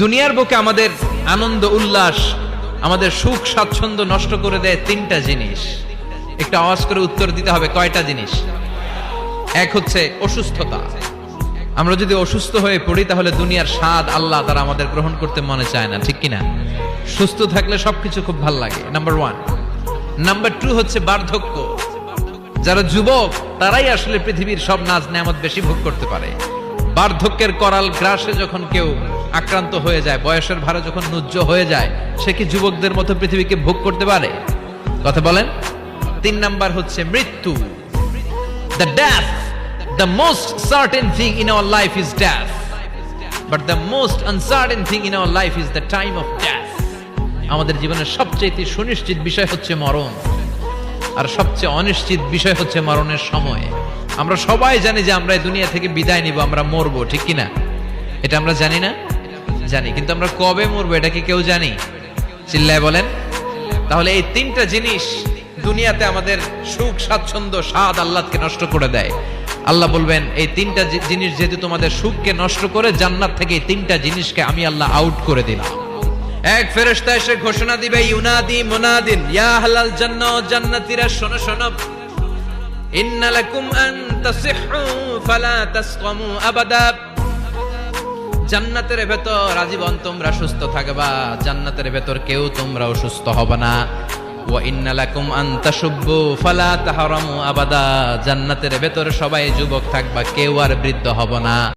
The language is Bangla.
দুনিয়ার বুকে আমাদের আনন্দ উল্লাস, আমাদের সুখ স্বাচ্ছন্দ্য নষ্ট করে দেয় তিনটা জিনিস। একটু আওয়াজ করে উত্তর দিতে হবে, কয়টা জিনিস? এক হচ্ছে অসুস্থতা। আমরা যদি অসুস্থ হয়ে পড়ি তাহলে দুনিয়ার স্বাদ আল্লাহ তারা আমাদের গ্রহণ করতে মনে চায় না, ঠিক কিনা? সুস্থ থাকলে সবকিছু খুব ভালো লাগে, নাম্বার ওয়ান। নাম্বার টু হচ্ছে বার্ধক্য। যারা যুবক তারাই আসলে পৃথিবীর সব নাজ নেয়ামত বেশি ভোগ করতে পারে। বার্ধক্যের করাল গ্রাসে যখন কেউ আক্রান্ত হয়ে যায়, বয়সের ভারে যখন নুজ্জ হয়ে যায়, সে কি যুবকদের মতো পৃথিবীকে ভোগ করতে পারে? কথা বলেন। তিন নাম্বার হচ্ছে মৃত্যু। The death, the most certain thing in our life is death, but the most uncertain thing in our life is the time of death. আমাদের জীবনের সবচেয়ে সুনিশ্চিত বিষয় হচ্ছে মরণ, আর সবচেয়ে অনিশ্চিত বিষয় হচ্ছে মরণের সময়। আমরা সবাই জানি যে আমরা এই দুনিয়া থেকে বিদায় নিব, আমরা মরবো, ঠিক কিনা? এটা আমরা জানি না? জানি, কিন্তু আমরা কবে মরবো এটা কি কেউ জানি? চিল্লায় বলেন। তাহলে এই তিনটা জিনিস দুনিয়াতে আমাদের সুখ স্বাচ্ছন্দ্য স্বাদ আল্লাহকে নষ্ট করে দেয়। আল্লাহ বলবেন এই তিনটা জিনিস যেহেতু তোমাদের সুখকে নষ্ট করে, জান্নাত থেকে এই তিনটা জিনিসকে আমি আল্লাহ আউট করে দিলাম। এক ফেরেশতা এসে ঘোষণা দিবে, ইউনাদি মুনাদিন ইয়া আহলাল জান্নাহ, জান্নাতীরা শোনো শোনো, ইন্না লাকুম আন তাসিহু ফালা তাসকামু আবাদা। জান্নাতের ভেতর আজীবন তোমরা সুস্থ থাকবা, জান্নাতের ভেতর কেউ তোমরা অসুস্থ হবে না। ওয়া ইন্না লাকুম আন তাশুব্বু ফালা তাহরামু আবাদা, জান্নাতের ভেতর সবাই যুবক থাকবা, কেউ আর বৃদ্ধ হবে না।